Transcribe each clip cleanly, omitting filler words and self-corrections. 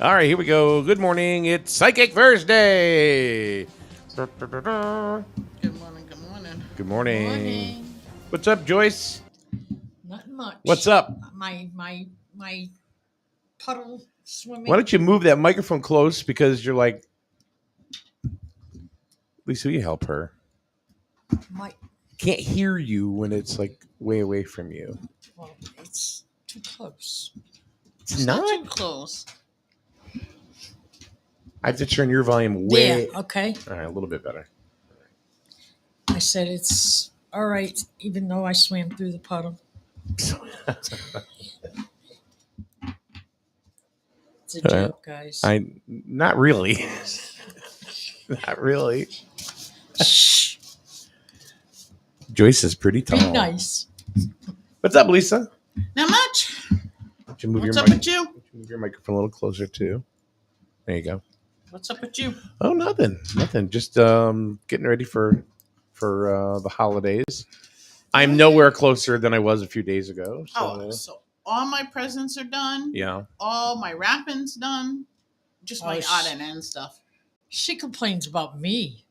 All right, here we go. Good morning. It's Psychic Thursday. Good morning. Good morning. Good morning. Morning. What's up, Joyce? Not much. What's up? My puddle swimming. Why don't you move that microphone close because you're like, Lisa, will you help her? My Can't hear you when it's like way away from you. well, it's too close. It's not. too close. I have to turn your volume way. Yeah. Okay. All right, a little bit better. I said it's all right, even though I swam through the puddle. It's a joke, guys. Not really. Not really. Shh. Joyce is pretty tall. Be nice. What's up, Lisa? Not much. Would you move What's your up mic- with you? Move your microphone a little closer too. There you go. What's up with you? Oh, nothing. Just getting ready for the holidays. I'm nowhere closer than I was a few days ago. So, So all my presents are done. yeah. All my wrapping's done. Just my Oh, odd and end stuff. She complains about me.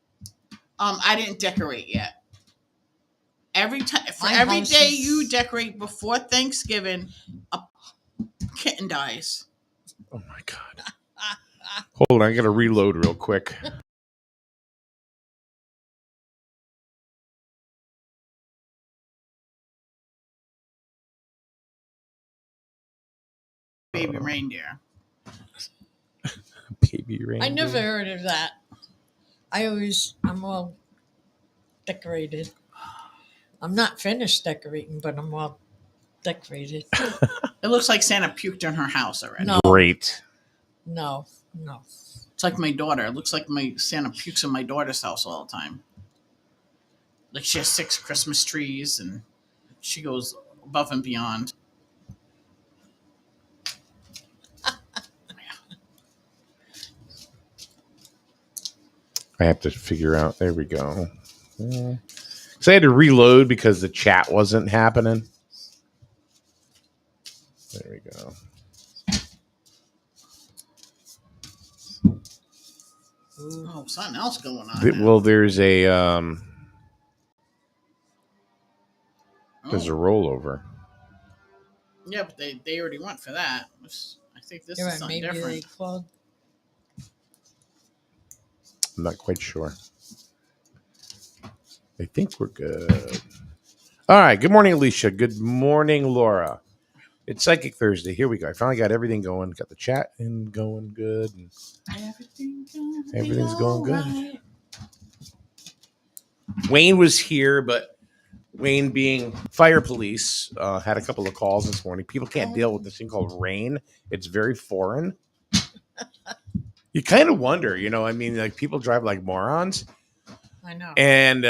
I didn't decorate yet. Every time for My every house day is- you decorate before Thanksgiving, a kitten dies. Oh my god. Hold on, I gotta reload real quick. Baby reindeer. Baby rain. I never heard of that. I'm all decorated. I'm not finished decorating, but I'm all decorated. It looks like Santa puked in her house already. No. Great. No. It's like my daughter. It looks like my Santa pukes in my daughter's house all the time. Like she has 6 Christmas trees and she goes above and beyond. I have to figure out. There we go. So I had to reload because the chat wasn't happening. There we go. Oh, something else going on. now. Well, there's a there's a Oh, rollover. yeah, but they already went for that. I think this You're is right, something maybe they different. called. I'm not quite sure. I think we're good. All right. Good morning, Alicia. Good morning, Laura. It's Psychic Thursday. Here we go. I finally got everything going. Got the chat in going good. And everything's going good. Right. Wayne was here, but Wayne, being fire police, had a couple of calls this morning. People can't deal with this thing called rain. It's very foreign. You kind of wonder, I mean, like people drive like morons, I know. and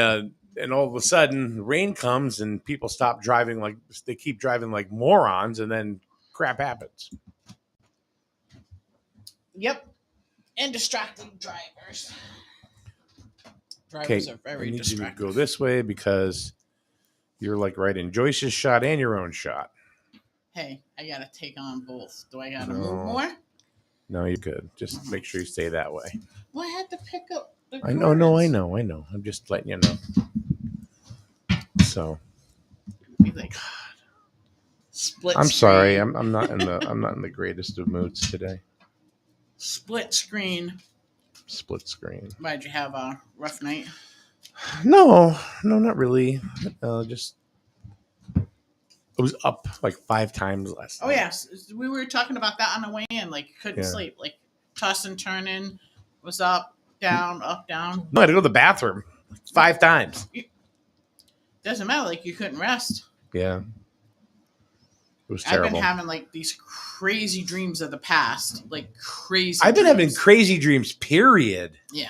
all of a sudden rain comes and people stop driving like they keep driving like morons, and then crap happens. Yep. And distracting drivers. Okay, Drivers are I very need you to distracting. go this way because you're like right in Joyce's shot and your own shot. Hey, I gotta take on both. Do I gotta No. move more? No, you're good. Just make sure you stay that way. Well, I had to pick up the I know. cords. I'm just letting you know. So Be like, split I'm screen. sorry. I'm not in the greatest of moods today. Split screen. Split screen. Why'd you have a rough night? No, not really. Just it was up like 5 times last night. Oh yes, we were talking about that on the way in. Like couldn't Yeah. sleep. Like toss and turning. Was up, down, up, down. No, I had to go to the bathroom 5 times. Doesn't matter. Like you couldn't rest. Yeah. It was I've terrible. been having like these crazy dreams of the past. Like crazy. I've been having dreams. crazy dreams, period. Yeah.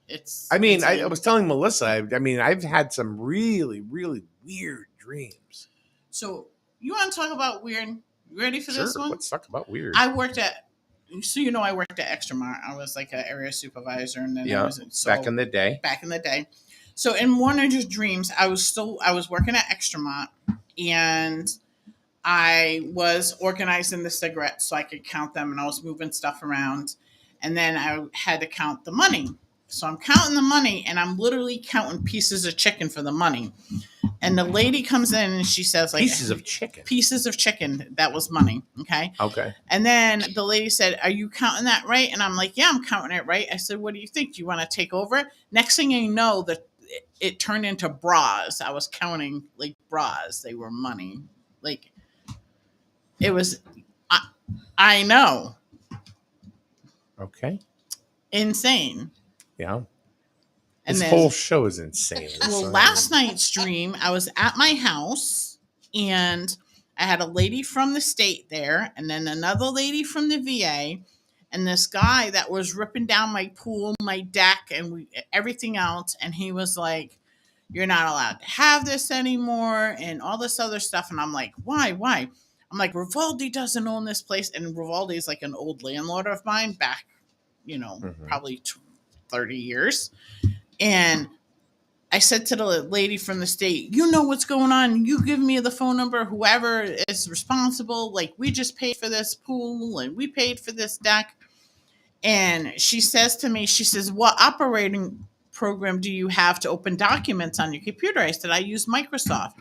It's. I mean, it's I was telling Melissa, I mean, I've had some really, really weird dreams. So you want to talk about weird? You ready for this one? Let's talk about weird. I worked at. So I worked at Extramart. I was like an area supervisor, and then I was back in the day. back in the day. So in one of his dreams, I was working at Extramart, and I was organizing the cigarettes so I could count them, and I was moving stuff around. And then I had to count the money. So I'm counting the money, and I'm literally counting pieces of chicken for the money. And the lady comes in and she says, like, Pieces of chicken. pieces of chicken. That was money. Okay. Okay. And then the lady said, "Are you counting that right?" And I'm like, "Yeah, I'm counting it right." I said, "What do you think? Do you want to take over?" Next thing you know, that it turned into bras. I was counting like bras. They were money. Like, it was, I know, Okay. insane. Yeah. And This then, whole show is insane. well, last night's stream, I was at my house and I had a lady from the state there and then another lady from the VA and this guy that was ripping down my pool, my deck, and everything else. And he was like, "You're not allowed to have this anymore," and all this other stuff. And I'm like, "Why? Why?" I'm like, "Rivaldi doesn't own this place." And Rivaldi is like an old landlord of mine back, probably 30 years. And I said to the lady from the state, "You know what's going on. You give me the phone number, whoever is responsible. Like, we just paid for this pool and we paid for this deck." And she says to me, she says, "What operating program do you have to open documents on your computer?" I said, "I use Microsoft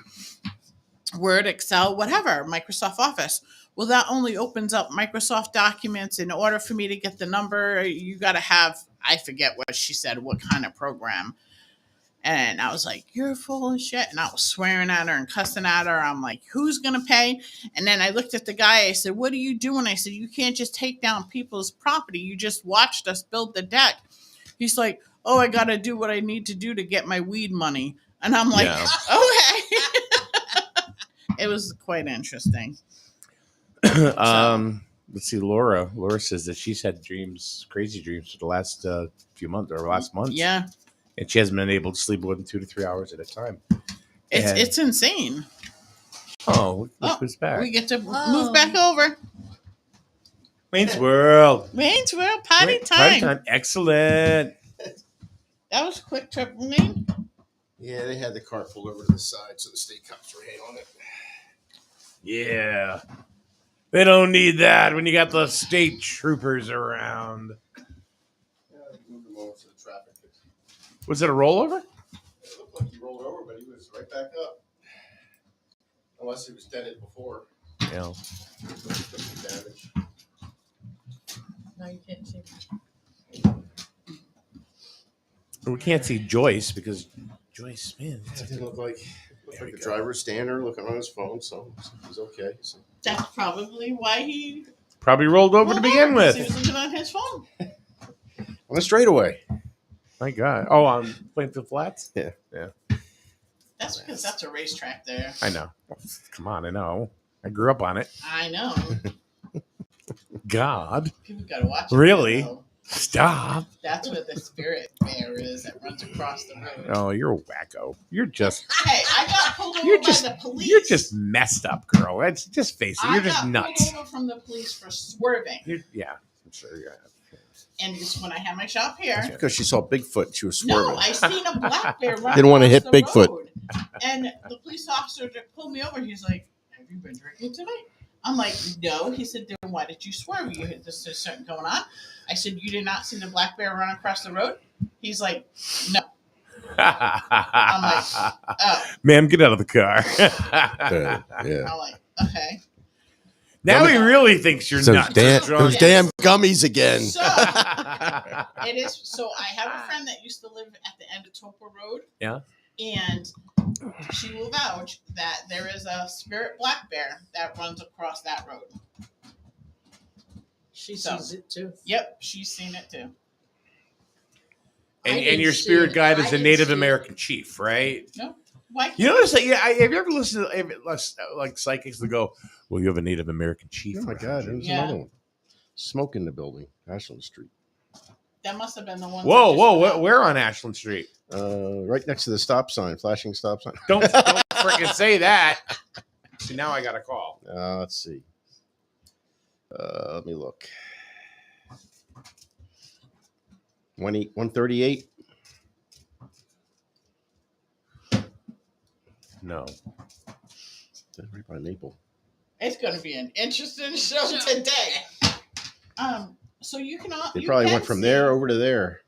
Word, Excel, whatever, Microsoft Office." "Well, that only opens up Microsoft documents. In order for me to get the number, you got to have," I forget what she said, what kind of program. And I was like, "You're full of shit." And I was swearing at her and cussing at her. I'm like, "Who's going to pay?" And then I looked at the guy. I said, "What are you doing?" I said, "You can't just take down people's property. You just watched us build the deck." He's like, "Oh, I got to do what I need to do to get my weed money." And I'm like, Yeah. "Okay." It was quite interesting. Let's see. Laura says that she's had dreams, crazy dreams, for the last few months or last month. Yeah. And she hasn't been able to sleep more than 2 to 3 hours at a time. It's insane. Oh, look who's back. We get to move back over. Wayne's World. Wayne's World party time. Party time. Excellent. That was a quick trip, Wayne. Yeah, they had the car pulled over to the side, so the state cops were handling it. Yeah. They don't need that when you got the state troopers around. Yeah, they moved him over to the traffic. Was it a rollover? It looked like he rolled over, but he was right back up. Unless he was dented before. Yeah. Damage. No, you can't see. We can't see Joyce because Joyce, man. It didn't look like the driver's standing there looking on his phone, so he's okay. So. That's probably why he Probably rolled over to rolled begin over, 'cause he with. was looking on his phone. On the straightaway. My God. Oh, on Plainfield Flats? Yeah. That's because that's a racetrack there. I know. Come on, I know. I grew up on it. I know. God. People gotta watch it. Really? Though. Stop. That's where the spirit bear is that runs across the road. Oh, you're a wacko. You're just Hey, I got pulled over You're by just- the police. you're just messed up, girl. It's just face it. I You're just got nuts. pulled over from the police for swerving. Yeah, I'm sure you have. And it's when I had my shop here. Because she saw Bigfoot, she was No, swerving. I seen a black bear run Didn't wanna across hit the Bigfoot. road. And the police officer that pulled me over, he's like, "Have you been drinking tonight?" I'm like, "No." He said, "Then why did you swerve? You had this something going on." I said, "You did not see the black bear run across the road?" He's like, "No." Oh. Ma'am, get out of the car. Yeah. I'm like, "Okay." Now he really thinks you're Those nuts. damn, Drunk. those damn gummies again. So it is. So I have a friend that used to live at the end of Topa Road. Yeah. And she will vouch that there is a spirit black bear that runs across that road. She So- sees it too. Yep, she's seen it too. I and didn't your see spirit it. guide I is a didn't Native see it. American chief, right? Why can't You notice that? Yeah, have you ever listened to like psychics that go, "Well, you have a Native American chief." Oh my around God, you." there's Yeah. another one. Smoke in the building, Ashland Street. that must have been the one? Whoa! Where on Ashland Street? Right next to the stop sign, flashing stop sign. Don't freaking say that. See, now I got a call. Let's see. Let me look. 138. No. Right by Maple. It's going to be an interesting show today. So you can all. They you probably can went from see- there over to there.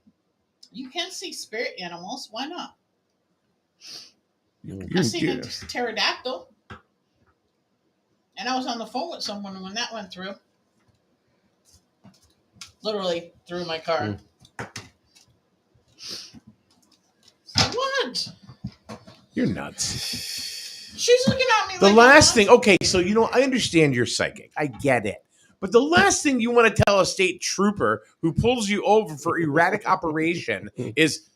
You can see spirit animals. Why not? You're- I've seen a you're- pterodactyl, and I was on the phone with someone when that went through. Literally through my car. What? You're nuts. She's looking at me. The like last I'm thing, okay, so I understand you're psychic. I get it. But the last thing you want to tell a state trooper who pulls you over for erratic operation is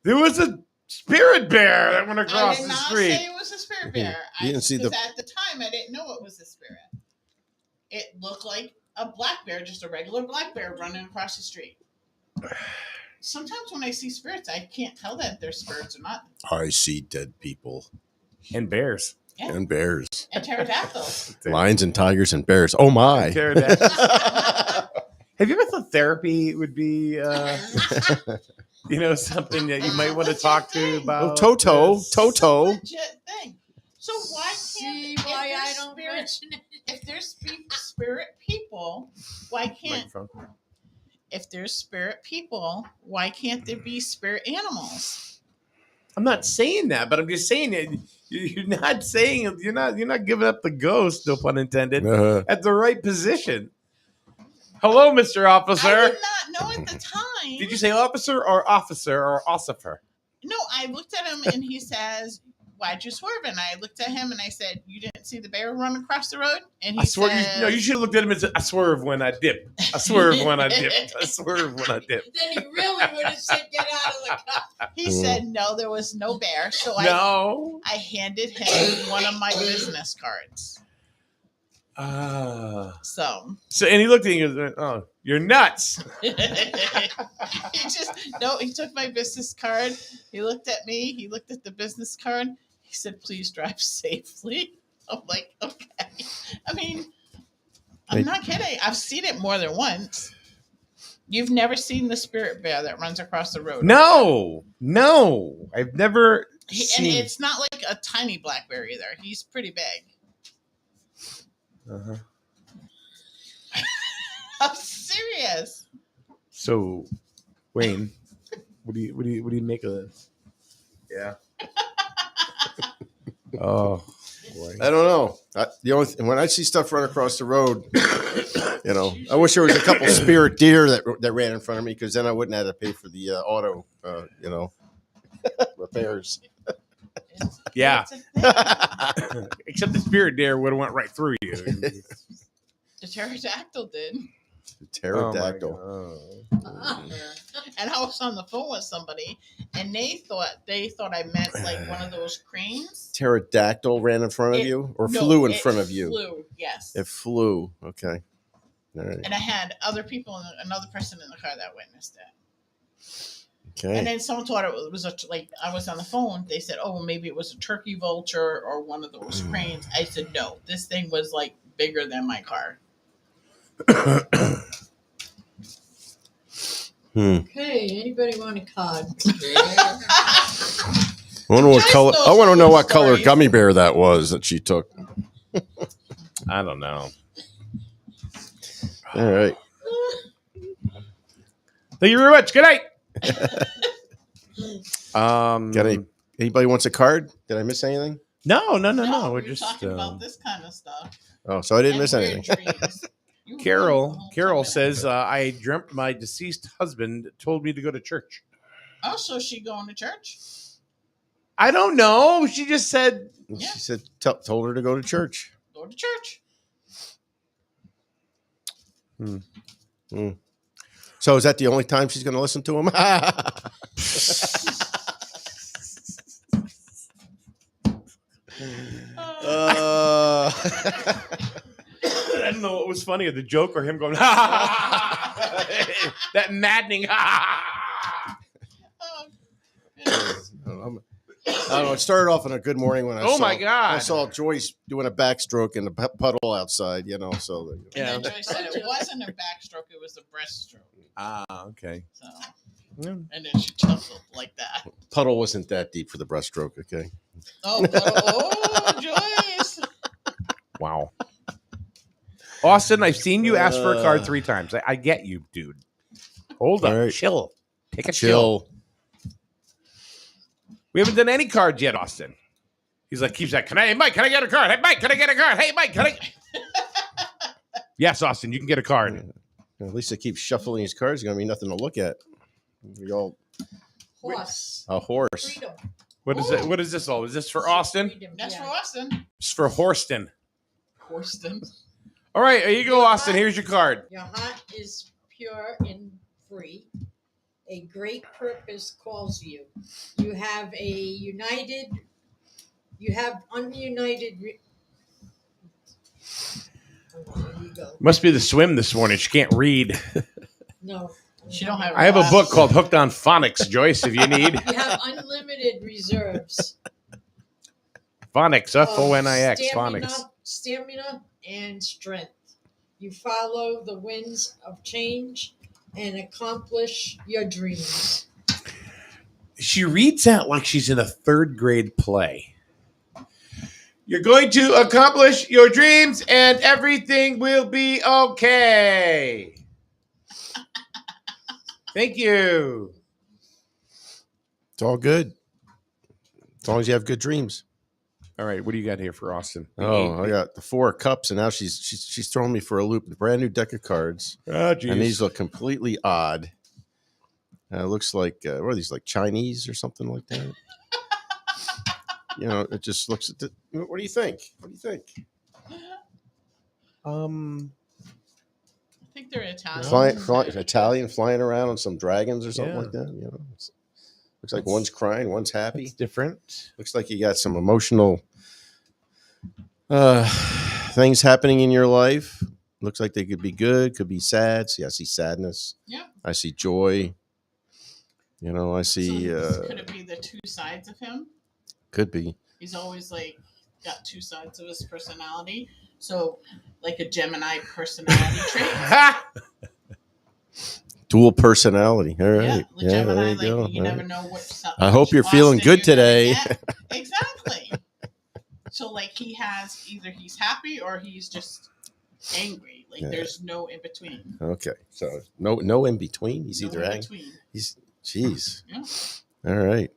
there was a spirit bear that went I across did the not street. say it was a spirit bear. You didn't see the- because at the time I didn't know it was a spirit. It looked like a black bear, just a regular black bear running across the street. Sometimes when I see spirits, I can't tell that they're spirits or not. I see dead people And bears. Yeah. and bears, And pterodactyls. lions and tigers and bears. Oh my! Pterodactyls. Have you ever thought therapy would be, something that you might want to talk to about? Toto, this? Toto. Legit thing. So why See can't why if I there's don't spirit, mention it. if there's spirit people, why can't Microphone. if there's spirit people, why can't there be spirit animals? I'm not saying that, but I'm just saying that you're not saying you're not giving up the ghost, no pun intended, at the right position. Hello, Mr. Officer. I did not know at the time. Did you say officer or ossifer? No, I looked at him and he says, "Why'd you swerve?" And I looked at him and I said, "You didn't see the bear run across the road?" And he I swear, said, you should have looked at him and said, "I swerve when I dip. I swerve when I dip. I swerve when I dip." Then he really would have said, "Get out of the car." He said, "No, there was no bear." So No. I handed him one of my business cards. So So, and he looked at you and goes, "Oh, you're nuts." he took my business card. He looked at me. He looked at the business card. He said, "Please drive safely." I'm like, okay. I mean, I'm not kidding. I've seen it more than once. You've never seen the spirit bear that runs across the road? No, I've never And seen. it's not like a tiny black bear either. He's pretty big. Uh-huh. I'm serious. So, Wayne, what do you make of this? Yeah. Oh boy. I don't know. When I see stuff run across the road, I wish there was a couple spirit deer that ran in front of me, because then I wouldn't have to pay for the auto, repairs. Yeah. It's a thing. Except the spirit deer would have went right through you. The pterodactyl did. Pterodactyl. Oh And I was on the phone with somebody, and they thought I meant like one of those cranes. Pterodactyl ran in front of It- you, or No, flew in it front of you? Flew, yes. It flew. Okay. All right. And I had other people, another person in the car that witnessed it. Okay. And then someone thought it was I was on the phone. They said, "Oh, well, maybe it was a turkey vulture or one of those cranes." I said, "No, this thing was like bigger than my car." Okay, anybody want a card? I wonder what Joyce color. knows I want to all know the what color stories. gummy bear that was that she took. I don't know. All right. Thank you very much. Good night. Got anybody wants a card? Did I miss anything? No. No, We're we just talking about this kind of stuff. Oh, so I didn't miss And anything. weird dreams. You were Carol. the whole Carol time. says I dreamt my deceased husband told me to go to church. "Oh, so she going to church?" I don't know. She just said Yeah. She said, told her to go to church. Go to church. So is that the only time she's going to listen to him? Oh. I don't know what was funnier, the joke or him going, ha, ha, ha, ha. That maddening, ha, ha, ha. Oh, I don't know. It started off on a good morning when I Oh saw, my God. I saw Joyce doing a backstroke in the puddle outside, So Yeah. And then Joyce said it wasn't a backstroke; it was a breaststroke. Ah, okay. So, Yeah. and then she chuckled like that. puddle wasn't that deep for the breaststroke. Okay. Oh, Joyce! Wow. Austin, I've seen you ask for a card Uh. 3 times. I get you, dude. Hold up. All right. Chill. Take a chill. We haven't done any cards yet, Austin. He's like, keeps that. Hey, Mike, can I get a card? Hey, Mike, can I get a card? Hey, Mike, can I? Yes, Austin, you can get a card. At least it keeps shuffling his cards. There's gonna be nothing to look at. We all Horse. a horse. Freedom. What is it? What is this all? Is this for Austin? Freedom, That's yeah. for Austin. It's for Horston. Horston. All right, here you go, Austin. Here's your card. Your heart is pure and free. A great purpose calls you. You have ununited. There you go. Must be the swim this morning. She can't read. No. She don't have. I have a book called Hooked on Phonics, Joyce, if you need. You have unlimited reserves. Phonics, of F-O-N-I-X, Phonics. Stamina and strength. You follow the winds of change and accomplish your dreams. She reads that like she's in a 3rd grade play. You're going to accomplish your dreams and everything will be okay. Thank you. It's all good. As long as you have good dreams. All right, what do you got here for Austin? Oh, I got the 4 of cups, and now she's throwing me for a loop. A brand new deck of cards, Oh, geez. and these look completely odd. It looks like what are these, like Chinese or something like that? It just looks. What do you think? What do you think? I think they're Italian. Italian flying around on some dragons or something Yeah. like that. Looks like one's crying, one's happy. It's different. Looks like you got some emotional things happening in your life. Looks like they could be good, could be sad. See, I see sadness. Yeah. I see joy. I see. Could it be the 2 sides of him? Could be. He's always like got 2 sides of his personality. So, like a Gemini personality trait. Dual personality. All right. Yeah, the Yeah, Gemini, there you like go. you All never right. know what. I hope you're feeling good today. Exactly. So, like, either he's happy or he's just angry. Like, Yeah. there's no in between. Okay. So no in between. He's No either in angry. between. Jeez. Yeah. All right.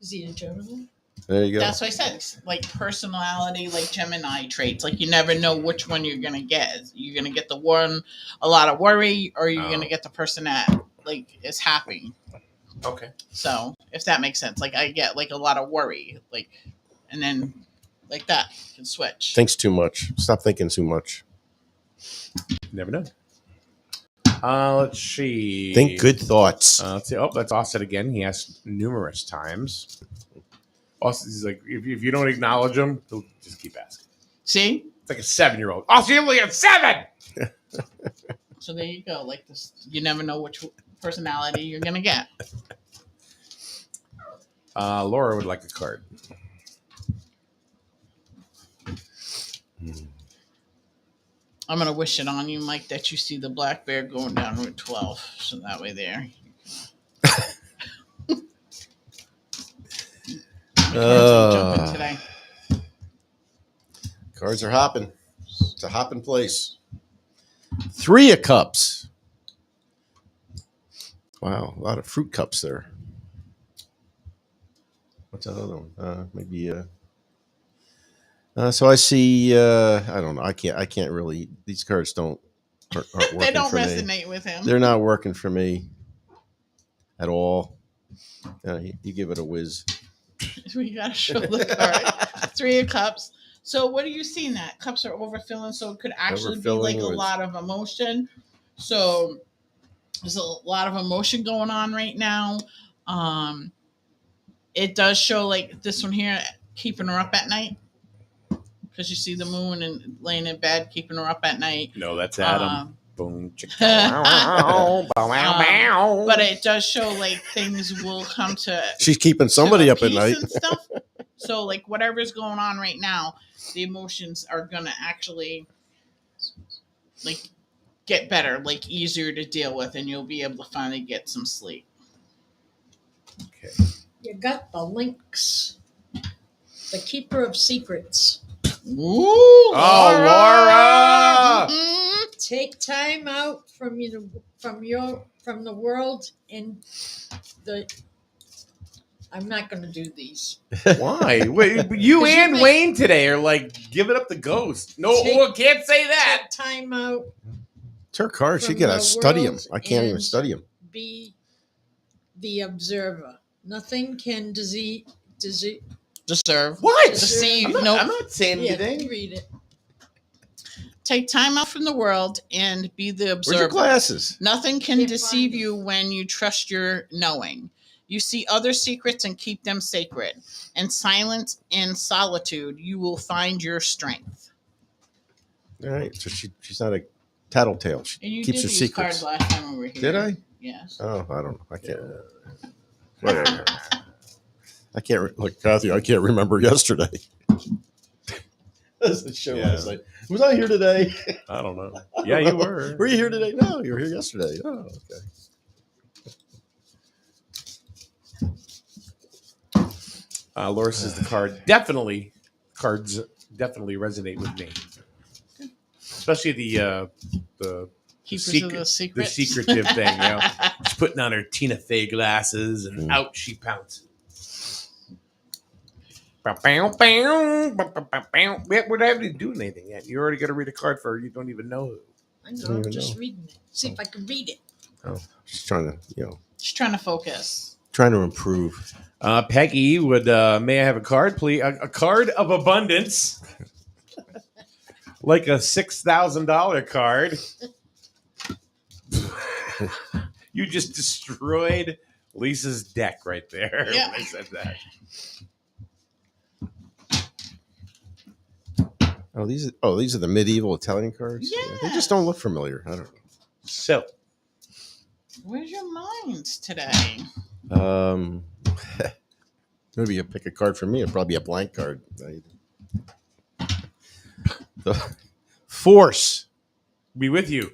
Is he a Gemini? There you go. That's what I said. It's like personality, like Gemini traits. Like you never know which one you're gonna get. You're gonna get the one a lot of worry, or you're gonna get the person that like is happy. Okay. So if that makes sense, like I get like a lot of worry, like, and then like that can switch. Thinks too much. Stop thinking too much. Never know. Let's see. Think good thoughts. Let's see. Oh, that's Austin again. He asked numerous times. Austin's like, if you don't acknowledge him, he'll just keep asking. See, It's like a 7-year-old. Austin, you only got 7. so there you go. Like this, you never know which personality you're gonna get. Laura would like a card. I'm gonna wish it on you, Mike, that you see the black bear going down Route 12. So that way there. Jumping today. Cards are hopping. It's a hopping place. 3 of cups. Wow, a lot of fruit cups there. What's that other one? Maybe. So I see. I don't know. I can't really. These cards aren't working They don't for me. resonate with him. They're not working for me at all. You give it a whiz. We gotta show the card. 3 of Cups. So what are you seeing? That cups are overfilling, so it could actually be like Overfilling a with- lot of emotion. So there's a lot of emotion going on right now. It does show like this one here, keeping her up at night. Because you see the moon and laying in bed, keeping her up at night. No, that's Adam. Um, Boom. Chicka. Bow, bow, bow. but it does show like things will come to She's keeping somebody to a up at peace night. and stuff. So like whatever's going on right now, the emotions are gonna actually like get better, like easier to deal with, and you'll be able to finally get some sleep. Okay. You got the Lynx, the keeper of secrets. Ooh, Laura! Mhm. Take time out from the world and the. I'm not going to do these. Why? Wait, you 'Cause you and make- Wayne today are like giving up the ghost. No, Take- can't say that. Take time out. It's her card. She From gotta the study them. world I can't even and- study them. Be the observer. Nothing can Deserve. What? Deceive. I'm not, Nope. I'm not saying Yeah, anything. read it. Take time out from the world and be the Where's your observer. glasses? Nothing can Can't deceive find it. you when you trust your knowing. You see other secrets and keep them sacred. In silence and solitude, you will find your strength. All right. So she's not a tattletale. She And you keeps did her these secrets. cards last time we were here. Did I? Yes. Oh, I don't know. I can't. Whatever. I can't. Like Kathy, I can't remember yesterday. That's the show Yeah. last night. Was I here today? I don't know. Yeah, you were. Were you here today? No, you were here yesterday. Oh, okay. Laura says the cards definitely resonate with me, especially the Keepers secret- of the the secrets. secretive thing. You know, she's putting on her Tina Fey glasses and out she pounces. We're not even doing anything yet. You already got to read a card for her. You don't even know who. I know. Don't I'm even just know. reading it. See if I can read it. Oh, she's trying to, She's trying to focus. trying to improve. Peggy would, may I have a card, please? A card of abundance. Like a $6,000 card. You just destroyed Lisa's deck right there. Yeah. When I said that. These are the medieval Italian cards. They just don't look familiar. I don't know. So, Where's your minds today? Maybe you pick a card for me. It'd probably be a blank card. The Force. be with you.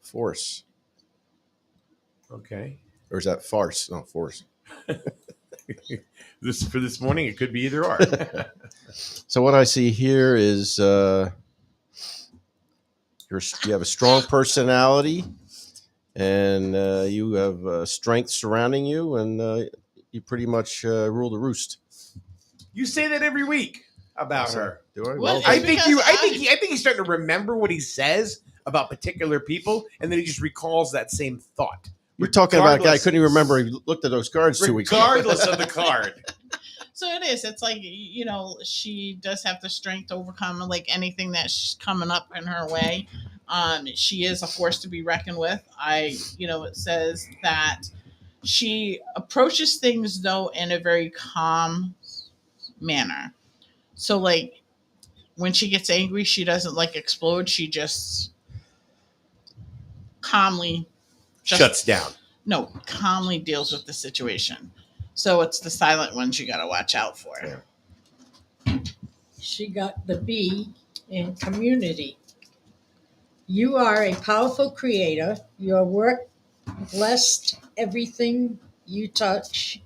Force. Okay. Or is that farce? No, force. For this morning, it could be either or. So what I see here is you have a strong personality, and you have strength surrounding you, and you pretty much rule the roost. You say that every week about her. Do I? What Well, is- I think because I think he's starting to remember what he says about particular people, and then he just recalls that same thought. you're talking about a guy. I regardless- couldn't even remember. He looked at those cards 2 weeks ago. Regardless of the card. So it is. It's like, she does have the strength to overcome like anything that's coming up in her way. She is a force to be reckoned with. It says that she approaches things though in a very calm manner. So like when she gets angry, she doesn't like explode. She just calmly Shuts down. calmly deals with the situation. So it's the silent ones you got to watch out for. Yeah. She got the B in community. You are a powerful creator. Your work blessed everything you touch.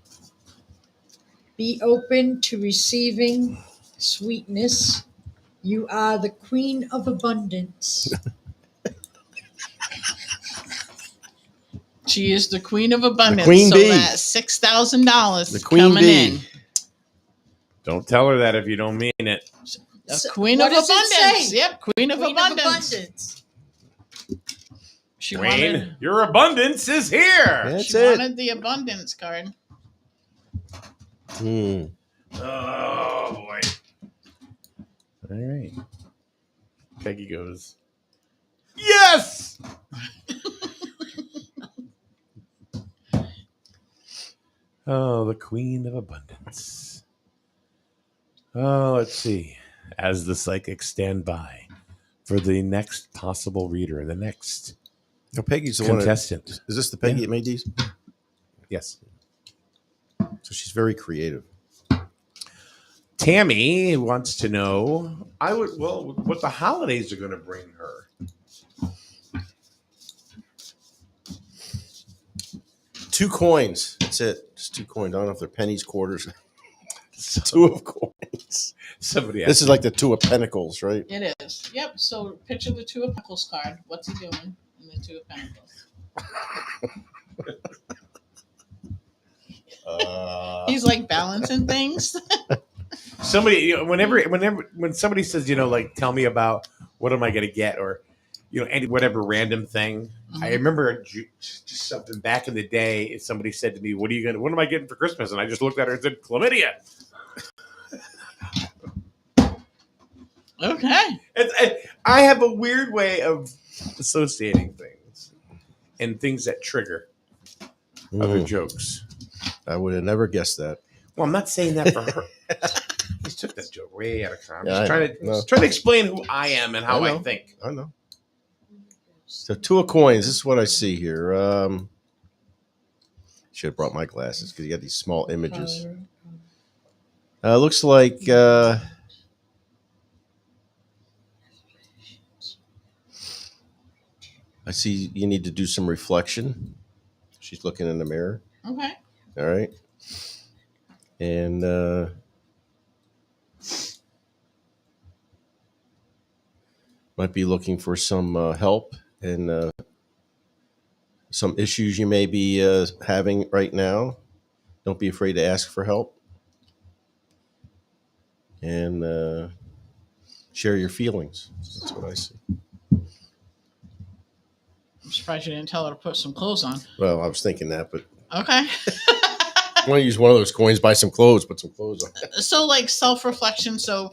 Be open to receiving sweetness. You are the queen of abundance. She is the queen of abundance. queen so bee. that $6,000 The queen coming bee. in. Don't tell her that if you don't mean it. The So queen what of does it abundance. say? Yep, queen of Queen abundance. of abundance. She Wayne, wanted, your abundance is here. That's she it. wanted the abundance card. Hmm. Oh boy. All right. Peggy goes, yes. Oh, the queen of abundance. Oh, let's see. As the psychics stand by for the next possible reader, the next No, Peggy's the one. contestant. Is this the Peggy that made these? Yes. So she's very creative. Tammy wants to know what the holidays are going to bring her. Two coins. That's it. Just 2 coins. I don't know if they're pennies, quarters. 2 of coins. Somebody This asked. is like the Two of Pentacles, right? It is. Yep. So picture the Two of Pentacles card. What's he doing in the Two of Pentacles? He's like balancing things. Somebody, when somebody says, like, tell me about what am I going to get, or any whatever random thing. I remember just something back in the day. Somebody said to me, what am I getting for Christmas? And I just looked at her and said, chlamydia. Okay. I have a weird way of associating things and things that trigger other jokes. I would have never guessed that. Well, I'm not saying that for her. He took that joke way out of context. Yeah, Just trying to explain who I am and how I I know. think. I know. So Two of Coins. This is what I see here. Should have brought my glasses because you got these small images. Looks like I see you need to do some reflection. She's looking in the mirror. Okay. All right. And might be looking for some help and some issues you may be having right now. Don't be afraid to ask for help. And share your feelings. That's what I see. I'm surprised you didn't tell her to put some clothes on. Well, I was thinking that, but Okay. I want to use one of those coins, buy some clothes, put some clothes on. So like self-reflection. So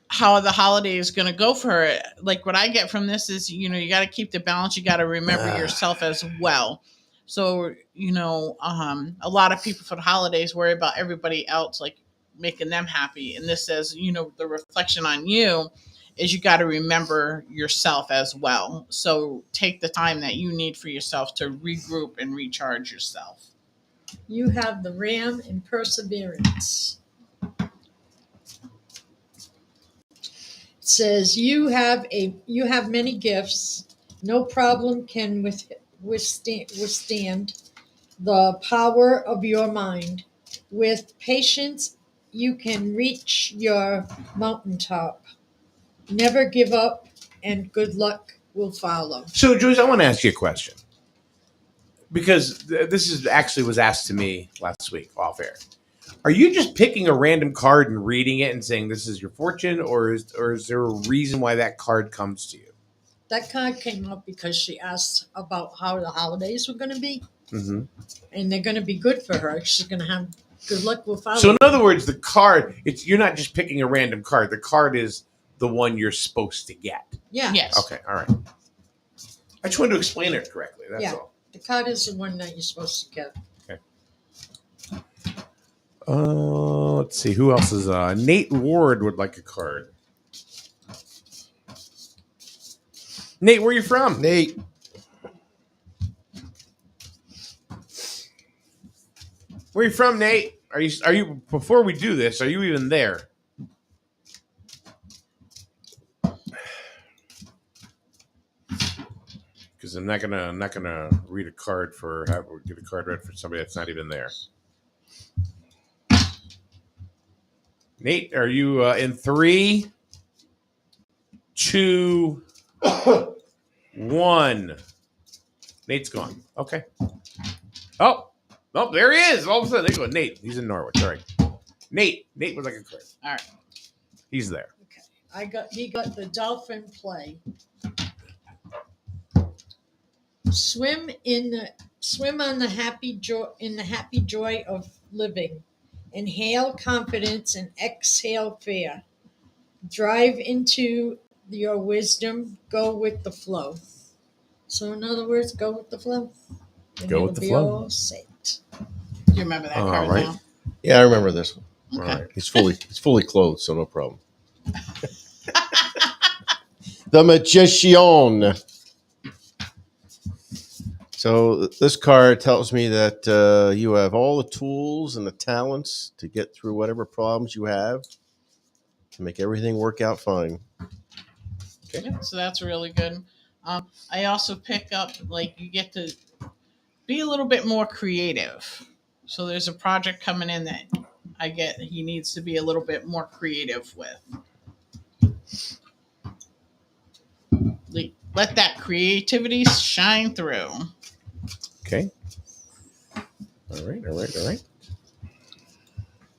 how the holiday is going to go for her. Like what I get from this is, you got to keep the balance. You got to remember yourself as well. So, a lot of people for the holidays worry about everybody else, like making them happy. And this says, the reflection on you is you got to remember yourself as well. So take the time that you need for yourself to regroup and recharge yourself. You have the Ram in Perseverance. It says you have many gifts. No problem can withstand the power of your mind. With patience, you can reach your mountaintop. Never give up, and good luck will follow. So, Joyce, I want to ask you a question. Because this is actually was asked to me last week off air. Are you just picking a random card and reading it and saying this is your fortune, or is there a reason why that card comes to you? That card came up because she asked about how the holidays were going to be, Mm-hmm. and they're going to be good for her. She's going to have good luck will follow. So, in other words, the card, you're not just picking a random card. The card is the one you're supposed to get. Yeah. Yes. Okay, all right. I just wanted to explain it correctly. That's Yeah. all. The card is the one that you're supposed to get. Let's see. Who else is Nate Ward would like a card. Nate, where are you from? Nate. Where are you from, Nate? Are you before we do this, are you even there? Because I'm not gonna read a card get a card read for somebody that's not even there. Nate, are you in 3, 2, 1? Nate's gone. Okay. Oh, there he is. All of a sudden, they go. Nate, he's in Norwich. All right. Nate would like a card. All right. He's there. Okay. He got the dolphin play. Swim on the happy joy of living. Inhale confidence and exhale fear. Drive into your wisdom. Go with the flow. So in other words, go with the flow. And Go with it'll the be flow. all set. Do you remember that All card right. now? Yeah, I remember this one. Okay. All right. He's fully clothed, so no problem. The Magician. So this card tells me that you have all the tools and the talents to get through whatever problems you have to make everything work out fine. Yep, so that's really good. I also pick up you get to be a little bit more creative. So there's a project coming in that I get he needs to be a little bit more creative with. Let that creativity shine through. Okay. All right.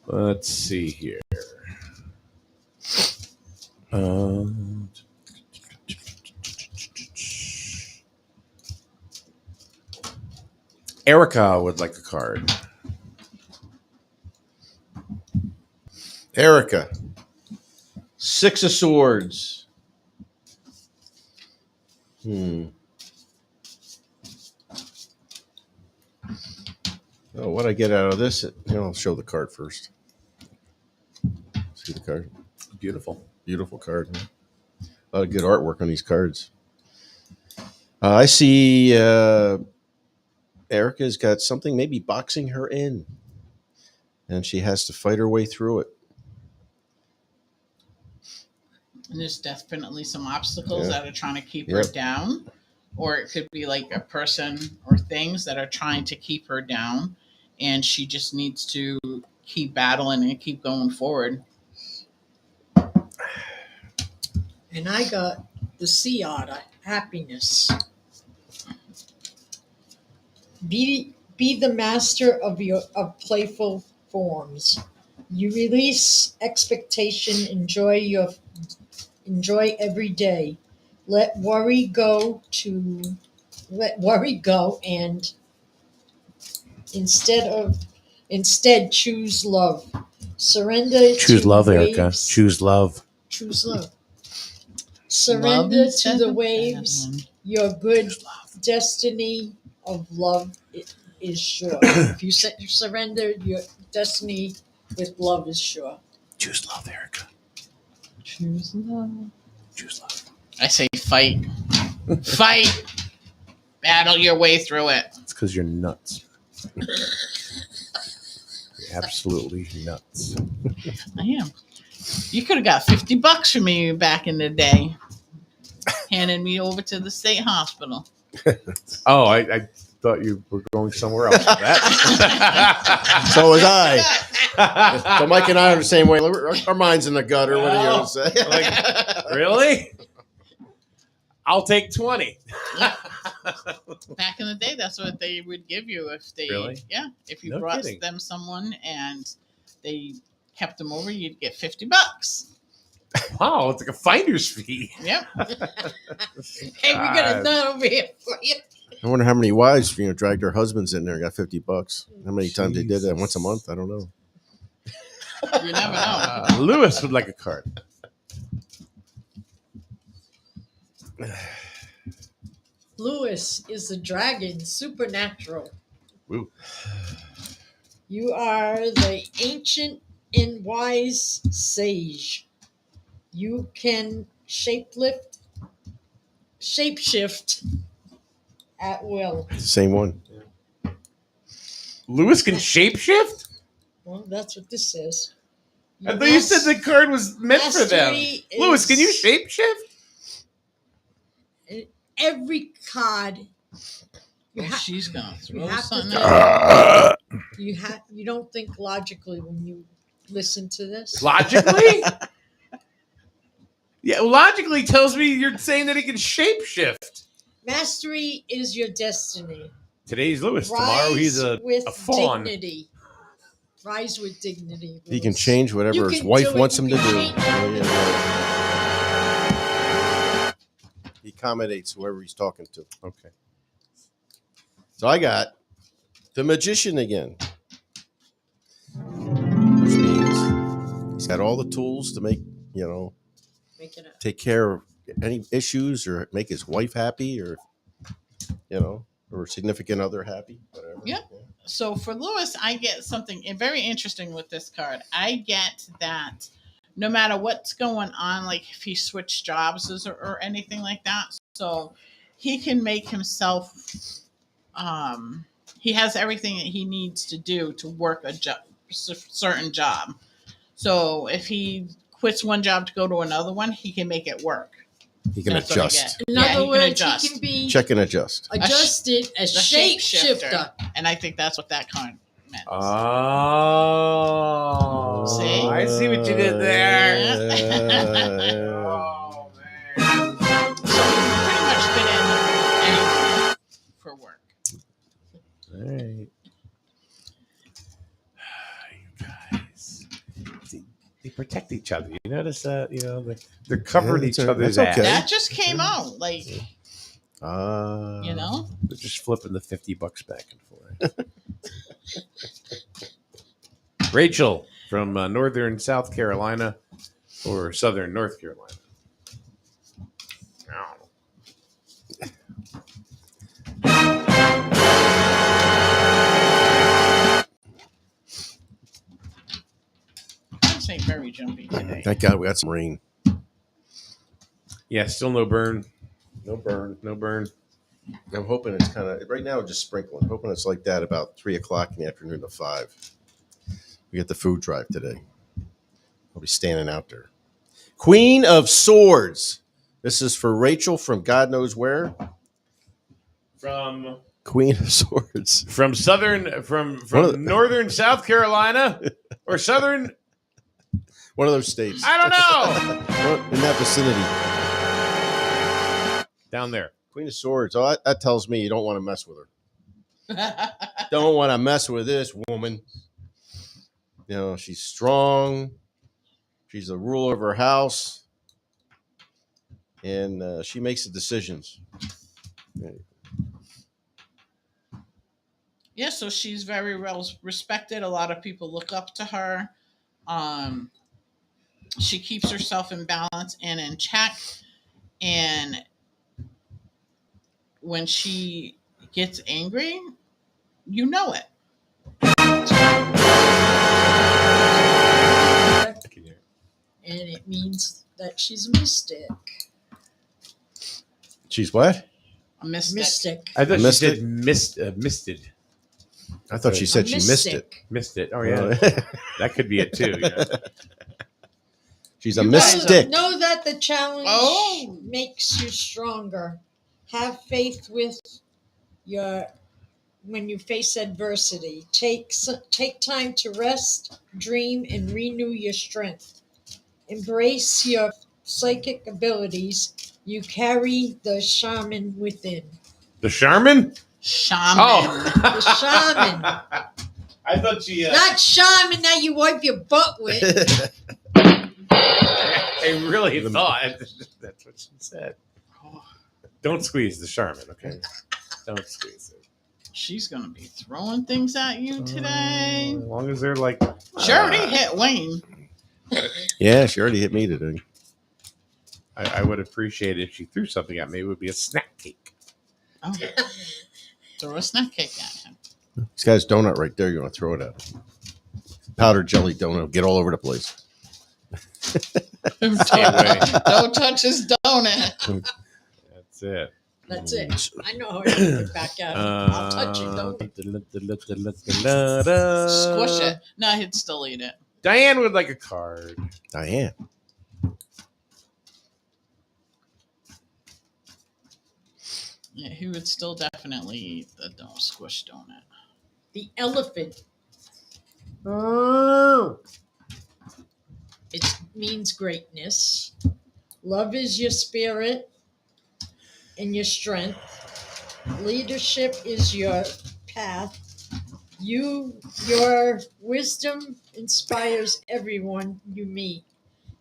Let's see here. Erica would like a card. Erica. 6 of Swords. Oh, what I get out of this? I'll show the card first. See the card? Beautiful. Beautiful card. Huh? A lot of good artwork on these cards. I see Erica's got something maybe boxing her in, and she has to fight her way through it. And there's definitely some obstacles Yeah. that are trying to keep her down. Or it could be like a person or things that are trying to keep her down. And she just needs to keep battling and keep going forward. And I got the sea otter, happiness. Be the master of playful forms. You release expectation, enjoy every day. Let worry go, and instead choose love. Surrender. Choose to love, waves. Erica. Choose love. Choose love. Surrender to the waves. Your good destiny of love is sure. If you surrender, your destiny with love is sure. Choose love, Erica. Choose love. Choose love. I say fight. Fight. Battle your way through it. It's because you're nuts. You're absolutely nuts. I am. You could have got $50 from me back in the day. Handing me over to the state hospital. Oh, I thought you were going somewhere else with that. So was I. So Mike and I are the same way. Our mind's in the gutter. What are you going to say? Like, really? I'll take 20. Back in the day, that's what they would give you if they, Really? yeah, if you No brought kidding. them someone and they kept them over, you'd get $50. Wow, it's like a finder's fee. Yep. Hey, we got a nut over here for you. I wonder how many wives dragged their husbands in there and got $50. How many times they did that? Once a month? I don't know. You never know. Lewis would like a card. Lewis is the dragon, supernatural. Woo. You are the ancient and wise sage. You can shapeshift at will. Same one. Lewis can shapeshift? Well, that's what this says. I thought you said the card was meant for them. Mastery Lewis, can you is- shapeshift? Every card you, Oh, ha- she's gonna throw have to something think- out. you don't think logically when you listen to this. Logically? Yeah, logically tells me you're saying that he can shapeshift. Mastery is your destiny. Today's Lewis. Tomorrow he's a with fawn. dignity. Rise with dignity. He can Lewis. change whatever You his can wife do it. wants him You to can do. change- Yeah. He accommodates whoever he's talking to. Okay. So I got the magician again, which means he's got all the tools to make Make it up. take care of any issues or make his wife happy or or significant other happy, whatever. Yeah. So for Lewis, I get something very interesting with this card. I get that no matter what's going on, like if he switched jobs or anything like that, so he can make himself. He has everything that he needs to do to work a certain job. So if he quits one job to go to another one, he can make it work. He can That's what I adjust, get. In Yeah, other he can words, adjust. he can be check and adjust. adjusted as The shapeshifter. And I think that's what that card segments. Oh, See? I see what you did there. Yeah. Oh man. So we can pretty much fit in anything for work. All right. You guys. See, they protect each other. You notice that? You know, they're covering Yeah, each that's other's okay. ass. That just came out, like, Ah. They're just flipping the $50 back and forth. Rachel from northern South Carolina or southern North Carolina. Ow. this ain't very jumpy today. Thank God we got some rain. Yeah, still no burn. No burn. No burn. I'm hoping it's kind of right now, just sprinkling. Hoping it's like that about 3:00 in the afternoon to 5. We get the food drive today. I'll be standing out there. Queen of Swords. This is for Rachel from God knows where. From Queen of Swords. southern from One of the- northern South Carolina or southern. One of those states. I don't know. In that vicinity. Down there. Queen of Swords. Oh, that tells me you don't want to mess with her. Don't want to mess with this woman. You know, she's strong. She's the ruler of her house. And she makes the decisions. Yeah, so she's very well respected. A lot of people look up to her. She keeps herself in balance and in check. And when she gets angry, you know it. And it means that she's a mystic. She's what? A mystic. Mystic. I thought Missed she it? said misted. I thought she said A she missed it. mystic. Missed it. Oh yeah, that could be it too. Yeah. She's a You guys mystic. Know that the challenge Oh. makes you stronger. Have faith with your when you face adversity. Take time to rest, dream, and renew your strength. Embrace your psychic abilities. You carry the shaman within. The Charmin. Shaman. Oh, The shaman. I thought she. Not shaman that you wipe your butt with. I really thought that's what she said. Don't squeeze the Charmin, okay? Don't squeeze it. She's going to be throwing things at you today. As long as they're like. She already hit Wayne. Yeah, she already hit me today. I would appreciate it if she threw something at me. It would be a snack cake. Oh. Throw a snack cake at him. This guy's donut right there. You want to throw it at him. Powdered jelly donut. Get all over the place. Don't touch his donut. That's it. That's it. I know how to get back out. I'll touch it, don't Squish it. No, he'd still eat it. Diane would like a card. Diane. Yeah, he would still definitely eat the squish donut. The elephant. It means greatness. Love is your spirit and your strength. Leadership is your path. Your wisdom inspires everyone you meet.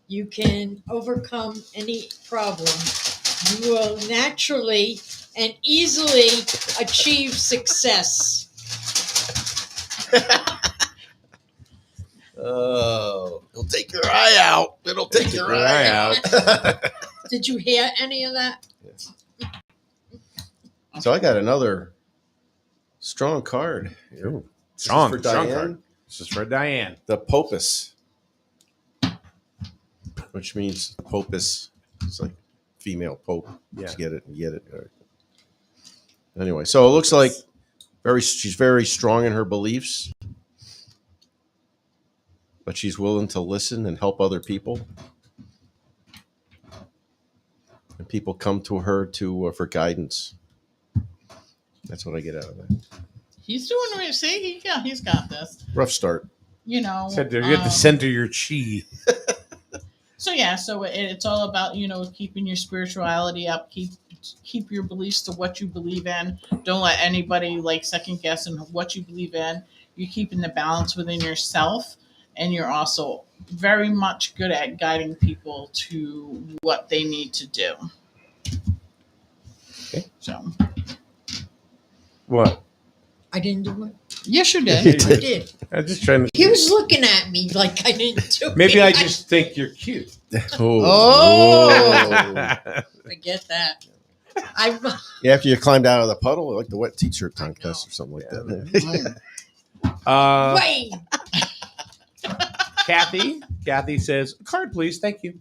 You can overcome any problem. You will naturally and easily achieve success. Oh, it'll take your eye out. It'll take your eye out. Did you hear any of that? So I got another strong card. Ooh, This is strong, for strong Diane. card. This is for Diane. The Popus, which means Popus. It's like female pope. Yeah. Just get it. You get it. All right. Anyway, so it looks like she's very strong in her beliefs, but she's willing to listen and help other people. And people come to her for guidance. That's what I get out of that. He's doing it. See, he's got this. Rough start. You know. Center, you have to center your chi. So it's all about keeping your spirituality up, keep your beliefs to what you believe in. Don't let anybody like second guess in what you believe in. You're keeping the balance within yourself, and you're also very much good at guiding people to what they need to do. Okay. So What? I didn't do it. yes, you I did. did. I'm just trying to. He was looking at me like I didn't do Maybe it. I just think you're cute. Oh. Forget that. I'm Yeah, after you climbed out of the puddle, like the wet t-shirt contest or something like that. wait. Kathy says, "A card, please. Thank you."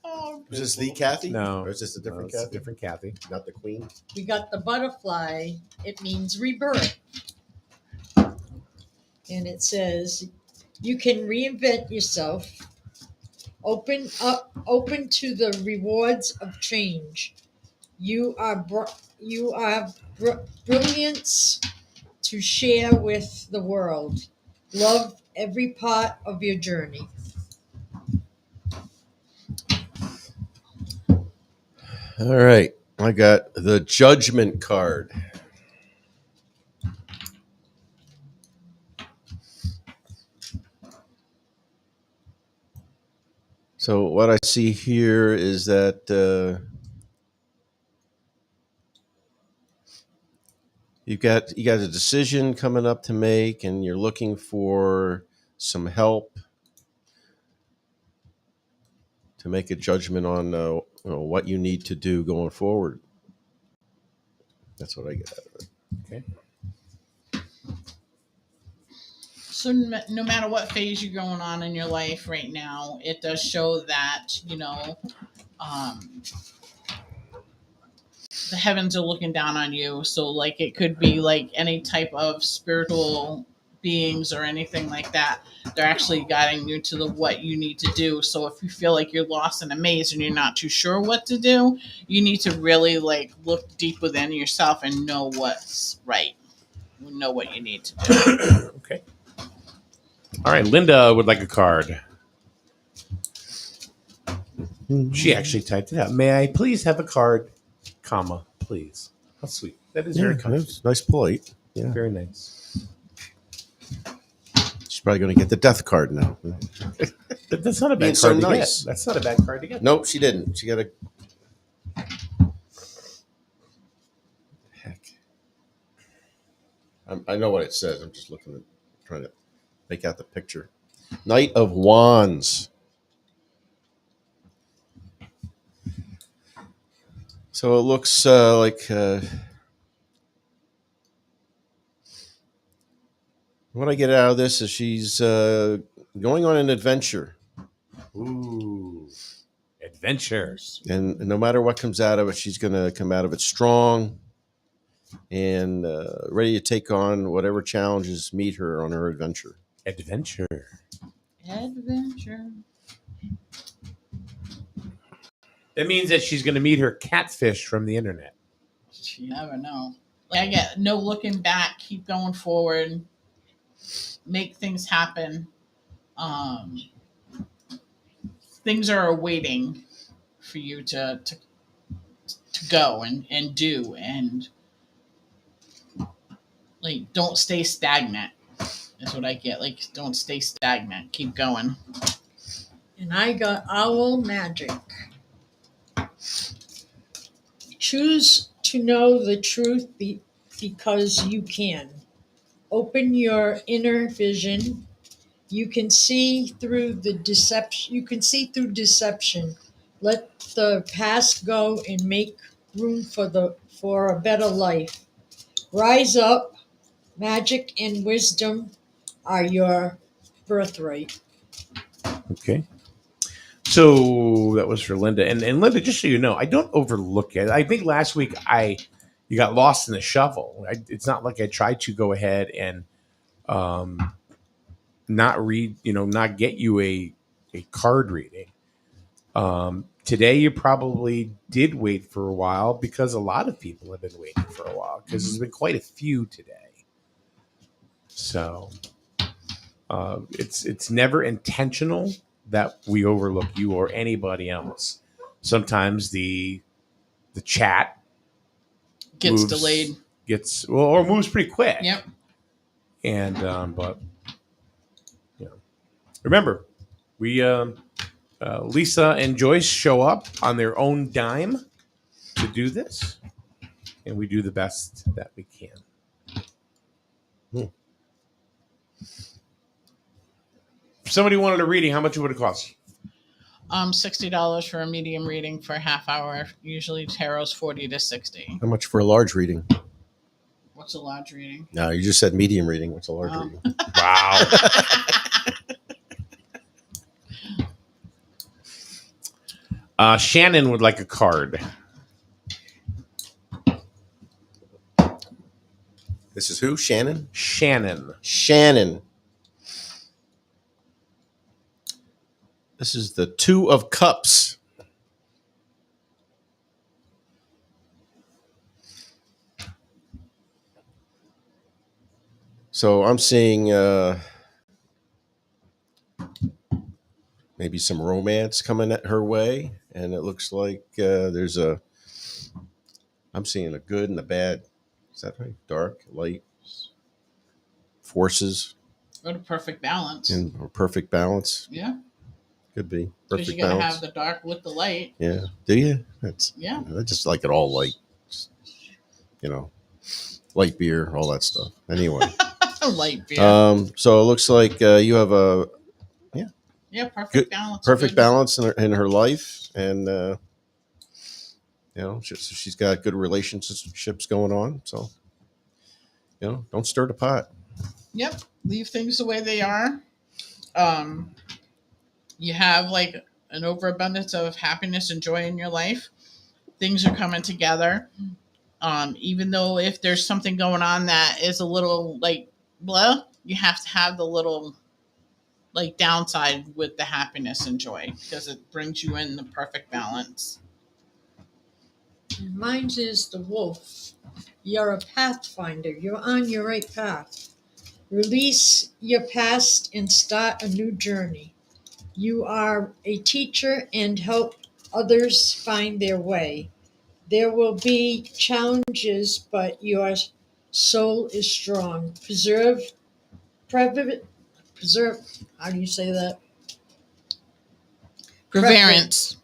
Oh, Is this the Kathy? No. Or is this a different it's a Kathy? different Kathy. Not the queen? We got the butterfly. It means rebirth. And it says, you can reinvent yourself. Open to the rewards of change. You are brilliance to share with the world. Love every part of your journey. All right. I got the judgment card. So what I see here is that you got a decision coming up to make, and you're looking for some help to make a judgment on what you need to do going forward. That's what I get out of it. Okay. So no matter what phase you're going on in your life right now, it does show that the heavens are looking down on you. So like it could be like any type of spiritual beings or anything like that. They're actually guiding you to what you need to do. So if you feel like you're lost in a maze and you're not too sure what to do, you need to really like look deep within yourself and know what's right. Know what you need to do. Okay. All right. Linda would like a card. She actually typed it out. May I please have a card, comma, please? How sweet. That is very kind. That's nice polite. Yeah. Very nice. She's probably going to get the death card now. But that's not a Being bad so card to nice. get. That's not a bad card to get. Nope, she didn't. She got a. Heck. I know what it says. I'm just trying to make out the picture. Knight of Wands. So it looks like what I get out of this is she's going on an adventure. Ooh. Adventure. And no matter what comes out of it, she's going to come out of it strong and ready to take on whatever challenges meet her on her adventure. Adventure. That means that she's going to meet her catfish from the internet. You never know. Like I get no looking back, keep going forward, make things happen. Things are awaiting for you to go and do, and like don't stay stagnant. That's what I get. Like don't stay stagnant. Keep going. And I got owl magic. Choose to know the truth because you can. Open your inner vision. You can see through the deception. Let the past go and make room for a better life. Rise up. Magic and wisdom are your birthright. Okay. So that was for Linda. And Linda, just so you know, I don't overlook it. I think last week you got lost in the shuffle. It's not like I tried to go ahead and not read, not get you a card reading. Today, you probably did wait for a while because a lot of people have been waiting for a while because there's been quite a few today. So it's never intentional that we overlook you or anybody else. Sometimes the chat Gets moves- delayed. gets or moves pretty quick. Yep. And but remember, we Lisa and Joyce show up on their own dime to do this, and we do the best that we can. If somebody wanted a reading, how much would it cost? $60 for a medium reading for a half hour. Usually tarot's 40 to 60. How much for a large reading? What's a large reading? No, you just said medium reading. What's a large Oh. reading? Wow. Shannon would like a card. This is who? Shannon? Shannon. Shannon. This is the Two of Cups. So I'm seeing maybe some romance coming at her way, and it looks like I'm seeing a good and a bad. Is that right? Dark, light forces What a perfect balance. in a perfect balance. Yeah. Could be Because perfect you got to balance. have the dark with the light. Yeah. Do you? Yeah. I just like it all light. Light beer, all that stuff. Anyway. Light beer. So it looks like you have a yeah, perfect good- balance. perfect Good. balance in her life, and she's got good relationships going on. So don't stir the pot. Yep. Leave things the way they are. You have like an overabundance of happiness and joy in your life. Things are coming together. Even though if there's something going on that is a little like blah, you have to have the little like downside with the happiness and joy because it brings you in the perfect balance. And mine is the wolf. You're a pathfinder. You're on your right path. Release your past and start a new journey. You are a teacher and help others find their way. There will be challenges, but your soul is strong. Preserve. How do you say that? Perseverance.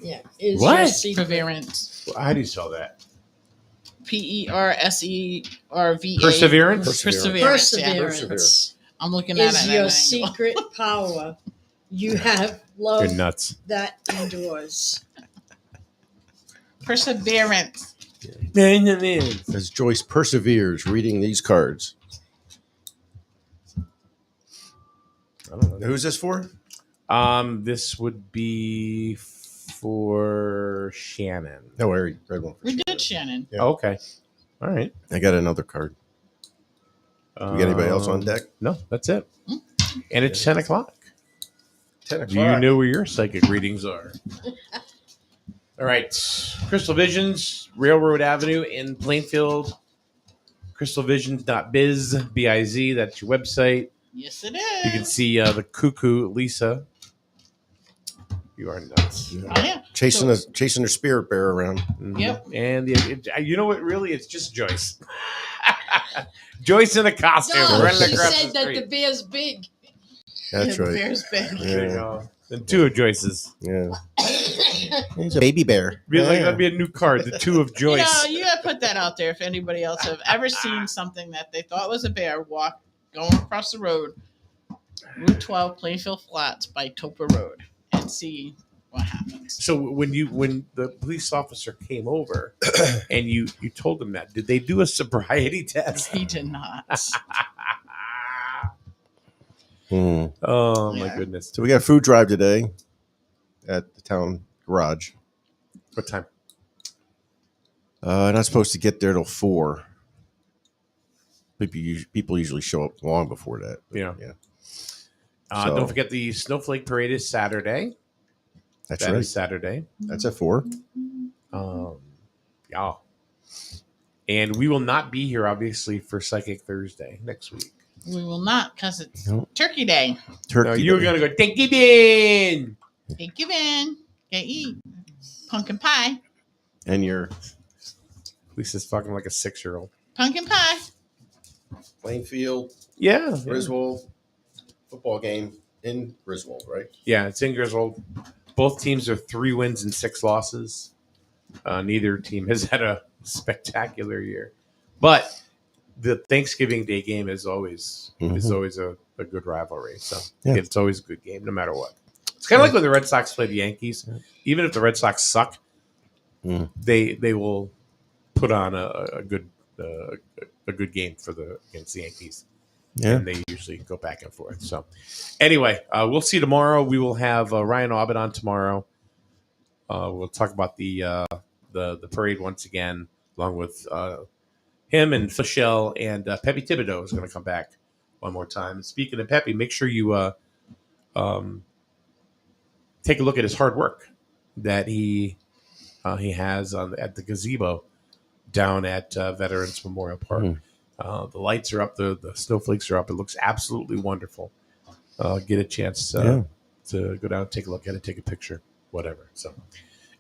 Yeah, is What? your secret. Perseverance. How do you spell that? Perseverva. Perseverance? Perseverance. Yeah. Perseverance I'm looking at is it. your at an angle. secret power. You have You're love nuts. that endures. Perseverance. As Joyce perseveres reading these cards. I don't know. Who's this for? This would be for Shannon. No, I already read one. We did, Shannon. Yeah. Oh, okay. All right. I got another card. Do we got anybody else on deck? No, that's it. And it's 10 o'clock. 10 Do you know where your psychic readings are? All right. Crystal Visions, Railroad Avenue in Plainfield. Crystalvisions.biz, B-I-Z. That's your website. Yes, it is. You can see the cuckoo, Lisa. You are nuts. Oh, yeah. Chasing her spirit bear around. Mhm. Yep. And you know what? Really, it's just Joyce. Joyce in a costume No, running she across said the that street. the bear's big. That's The right. bear's big. There you Yeah. go. And two of Joyce's. Yeah. He's a baby bear. That'd be a new card. The two of Joyce. You gotta put that out there if anybody else have ever seen something that they thought was a bear going across the road, Route 12, Plainfield Flats by Topa Road, and see what happens. So when the police officer came over and you told them that, did they do a sobriety test? He did not. Oh my Yeah. goodness! So we got a food drive today at the town garage. What time? Not supposed to get there till 4. People usually show up long before that. Yeah. Yeah. Don't So- forget the Snowflake Parade is Saturday. That's That right. is Saturday. That's at 4. Yeah. And we will not be here, obviously, for Psychic Thursday next week. We will not because it's No. Turkey Day. Turkey. No, you're Day. going to go, Thanksgiving. Thank you, Ben. Get eat pumpkin pie. And you're Lisa's fucking like a 6-year-old. Pumpkin pie. Plainfield, Yeah. Griswold, football game in Griswold, right? Yeah, it's in Griswold. Both teams are 3 wins and 6 losses. Neither team has had a spectacular year. But the Thanksgiving Day game is always a good rivalry. So Yeah. it's always a good game, no matter what. It's kind of like when the Red Sox play the Yankees. Even if the Red Sox suck, Mm. they will put on a good game against the Yankees. Yeah. And they usually go back and forth. So, anyway, we'll see tomorrow. We will have Ryan Aubin on tomorrow. We'll talk about the parade once again, along with him and Fischel, and Pepe Thibodeau is going to come back one more time. And speaking of Pepe, make sure you take a look at his hard work that he has at the gazebo down at Veterans Memorial Park. Mm. The lights are up, the snowflakes are up. It looks absolutely wonderful. Get a chance Yeah. to go down and take a look at it, take a picture, whatever. So,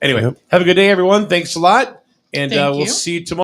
anyway, Yep. have a good day, everyone. Thanks a lot, and Thank we'll you. see you tomorrow.